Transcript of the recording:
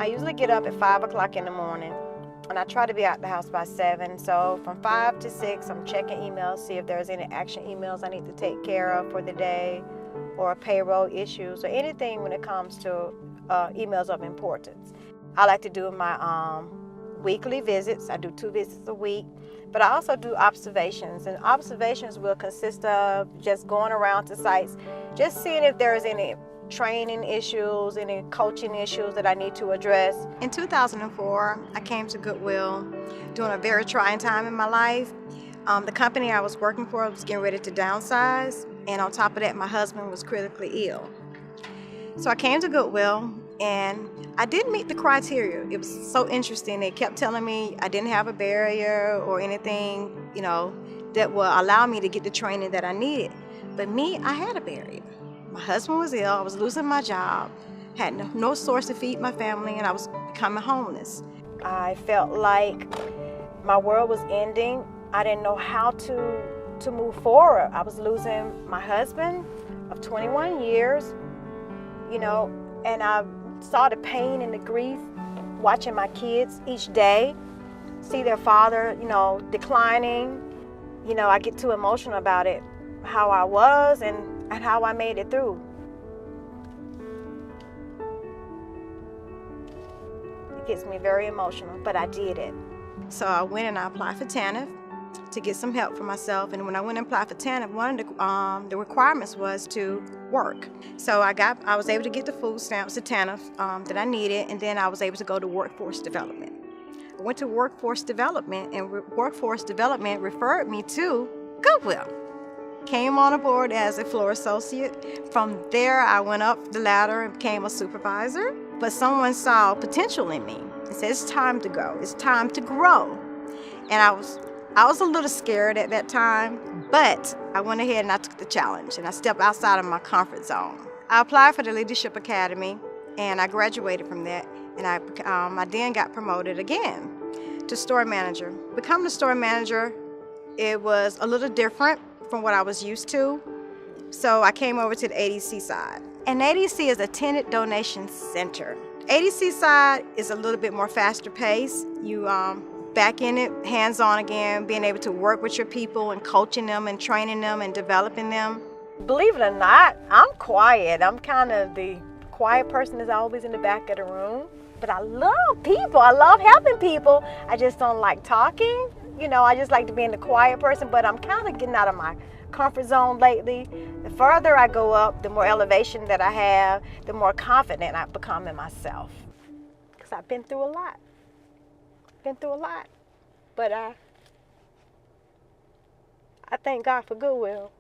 I usually get up at 5 o'clock in the morning, and I try to be out the house by 7. So from 5 to 6, I'm checking emails, see if there's any action emails I need to take care of for the day, or payroll issues, or anything when it comes to emails of importance. I like to do my weekly visits. I do 2 visits a week, but I also do observations, and observations will consist of just going around to sites, just seeing if there's any training issues, any coaching issues that I need to address. In 2004, I came to Goodwill during a very trying time in my life. The company I was working for was getting ready to downsize, and on top of that, my husband was critically ill. So I came to Goodwill, and I didn't meet the criteria. It was so interesting. They kept telling me I didn't have a barrier or anything, that will allow me to get the training that I needed. But me, I had a barrier. My husband was ill, I was losing my job, had no source to feed my family, and I was becoming homeless. I felt like my world was ending. I didn't know how to move forward. I was losing my husband of 21 years, and I saw the pain and the grief watching my kids each day, see their father, declining. I get too emotional about it, how I was and how I made it through. It gets me very emotional, but I did it. So I went and I applied for TANF to get some help for myself. And when I went and applied for TANF, one of the requirements was to work. So I was able to get the food stamps, the TANF that I needed, and then I was able to go to workforce development. I went to workforce development, and workforce development referred me to Goodwill. Came on aboard as a floor associate. From there, I went up the ladder and became a supervisor. But someone saw potential in me and said, it's time to go. It's time to grow. And I was a little scared at that time, but I went ahead and I took the challenge, and I stepped outside of my comfort zone. I applied for the Leadership Academy, and I graduated from that, and I then got promoted again to store manager. Becoming a store manager, it was a little different from what I was used to. So I came over to the ADC side. And ADC is a tenant donation center. ADC side is a little bit more faster paced. You back in it, hands-on again, being able to work with your people and coaching them and training them and developing them. Believe it or not, I'm quiet. I'm kind of the quiet person that's always in the back of the room. But I love people. I love helping people. I just don't like talking. I just like to be in the quiet person, but I'm kind of getting out of my comfort zone lately. The further I go up, the more elevation that I have, the more confident I become in myself. Because I've been through a lot. But I thank God for Goodwill.